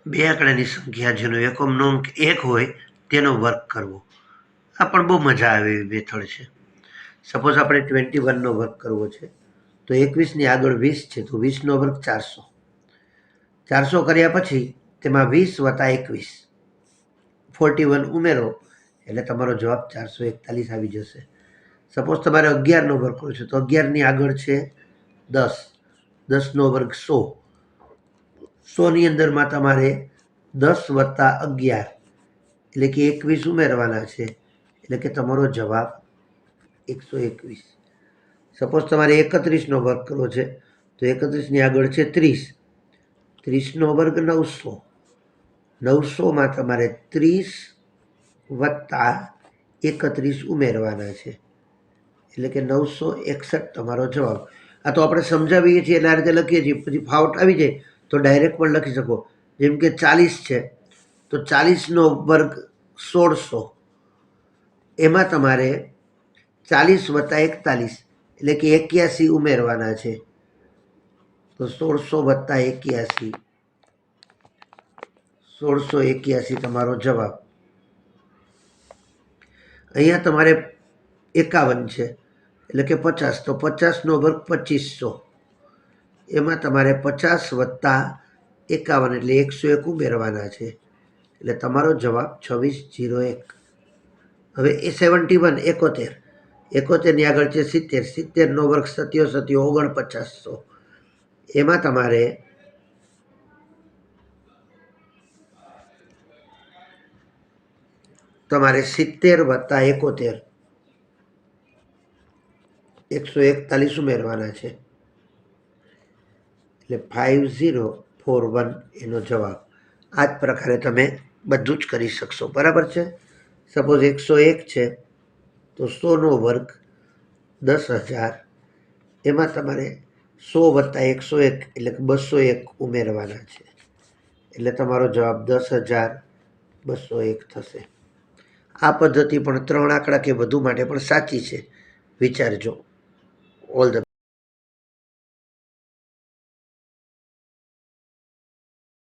બે આંકડાની સંખ્યા જેનો એકમનો અંક 1 હોય તેનો વર્ગ કરવો. આ પણ બહુ મજા આવે એવી મેથડ છે. સપોઝ આપણે 21નો વર્ગ કરવો છે તો 21ની આગળ 20 છે તો 20નો વર્ગ 400. 400 કર્યા પછી તેમાં 20 વત્તા 21 41 ઉમેરો એટલે તમારો જવાબ 441 આવી જશે. સપોઝ તમારે 11નો વર્ગ કરવો છે તો 11ની આગળ છે 10, 10નો વર્ગ 100, 100ની અંદરમાં તમારે 10 વત્તા 11 એટલે કે 21 ઉમેરવાના છે એટલે કે તમારો જવાબ 121. સપોઝ તમારે 31નો વર્ગ કરવો છે તો 31ની આગળ છે 30, 30નો વર્ગ 900, 900માં તમારે 30 વત્તા 31 ઉમેરવાના છે એટલે કે 961 તમારો જવાબ. આ તો આપણે સમજાવીએ છીએ એટલે આ રીતે લખીએ છીએ, પછી ફાવટ આવી જાય તો ડાયરેક્ટ પણ લખી શકો. જેમ કે 40 છે તો 40નો વર્ગ 1600, એમાં તમારે 40 વત્તા 41 એટલે કે 81 ઉમેરવાના છે તો 1600 વત્તા 81, 1681 તમારો જવાબ. અહીંયા તમારે 51 છે એટલે કે 50, તો 50નો વર્ગ 2500, એમાં તમારે 50 વત્તા 51 એટલે 101 ઉમેરવાના છે એટલે તમારો જવાબ 2601. હવે 71 71, 71ની આગળ છે 70, 70નો વર્ગ 77 4900, એમાં તમારે 70 વત્તા 71 141 ઉમેરવાના છે એટલે 5041 એનો જવાબ. આ જ પ્રકારે તમે બધું જ કરી શકશો. બરાબર છે. સપોઝ 101 છે તો 100નો વર્ગ 10,000, એમાં તમારે 100 વત્તા 101 એટલે કે 201 ઉમેરવાના છે એટલે તમારો જવાબ 10,201 થશે. આ પદ્ધતિ પણ 3 આંકડા કે વધુ માટે પણ સાચી છે. વિચારજો. All the